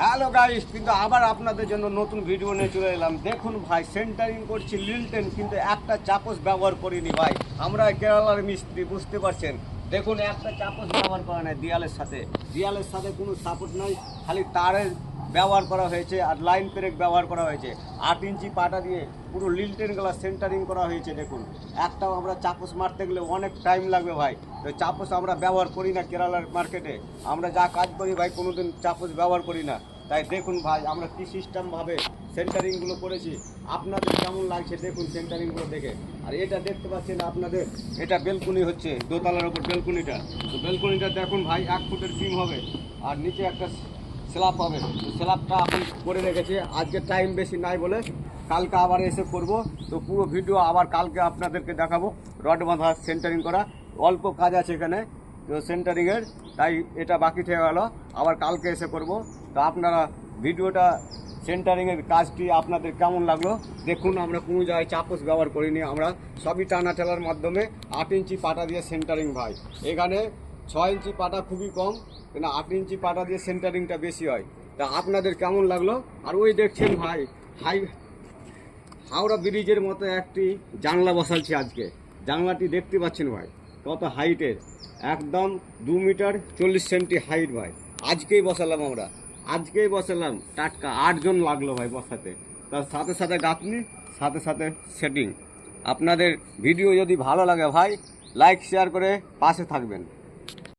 Hello guys, কিন্তু আবার আপনাদের জন্য নতুন ভিডিও নিয়ে চলে এলাম। দেখুন ভাই, সেন্টারিং করছি লিলটেন, কিন্তু একটা চাপস ব্যবহার করিনি ভাই। আমরা কেরালার মিস্ত্রি, বুঝতে পারছেন। দেখুন, একটা চাপস ব্যবহার করা নাই। দেয়ালের সাথে কোনো সাপোর্ট নাই, খালি তারের ব্যবহার করা হয়েছে আর লাইন পেরেক ব্যবহার করা হয়েছে। 8 ইঞ্চি পাটা দিয়ে পুরো লিলটেন গ্লাস সেন্টারিং করা হয়েছে। দেখুন, একটাও আমরা চাপস মারতে গেলে অনেক টাইম লাগবে ভাই। তো চাপস আমরা ব্যবহার করি না কেরালার মার্কেটে। আমরা যা কাজ করি ভাই, কোনোদিন চাপস ব্যবহার করি না। তাই দেখুন ভাই, আমরা কী সিস্টেমভাবে সেন্টারিংগুলো করেছি, আপনাদের কেমন লাগছে দেখুন সেন্টারিংগুলো দেখে। আর এটা দেখতে পাচ্ছেন আপনাদের, এটা বেলকুনি হচ্ছে, দোতলার ওপর বেলকুনিটা। তো বেলকুনিটা দেখুন ভাই, 1 ফুটের বিম হবে আর নিচে একটা স্ল্যাব হবে। তো স্ল্যাবটা এখন করে রেখেছে, আজকে টাইম বেশি নাই বলে কালকে আবার এসে করব। তো পুরো ভিডিও আবার কালকে আপনাদেরকে দেখাবো। রড বাঁধা, সেন্টারিং করা, অল্প কাজ আছে এখানে তো সেন্টারিংয়ের, তাই এটা বাকি থেকে গেল, আবার কালকে এসে করব। তো আপনারা ভিডিওটা, সেন্টারিংয়ের কাজটি আপনাদের কেমন লাগলো দেখুন। আমরা কোনো জায়গায় চাপস ব্যবহার করিনি, আমরা সবই টানা ঠেলার মাধ্যমে 8 ইঞ্চি পাটা দিয়ে সেন্টারিং ভাই। এখানে 6 ইঞ্চি পাটা খুবই কম, কিন্তু 8 ইঞ্চি পাটা দিয়ে সেন্টারিংটা বেশি হয়। তা আপনাদের কেমন লাগলো? আর ওই দেখছেন ভাই, হাওড়া ব্রিজের মতো একটি জানলা বসাচ্ছি আজকে। জানলাটি দেখতে পাচ্ছেন ভাই, কত হাইটের, একদম 2 মিটার 40 সেন্টি হাইট ভাই। আজকেই বসালাম টাটকা। 8 জন লাগলো ভাই বসাতে। তার সাথে সাথে গাঁথনি, সাথে সাথে সেটিং। আপনাদের ভিডিও যদি ভালো লাগে ভাই, লাইক শেয়ার করে পাশে থাকবেন।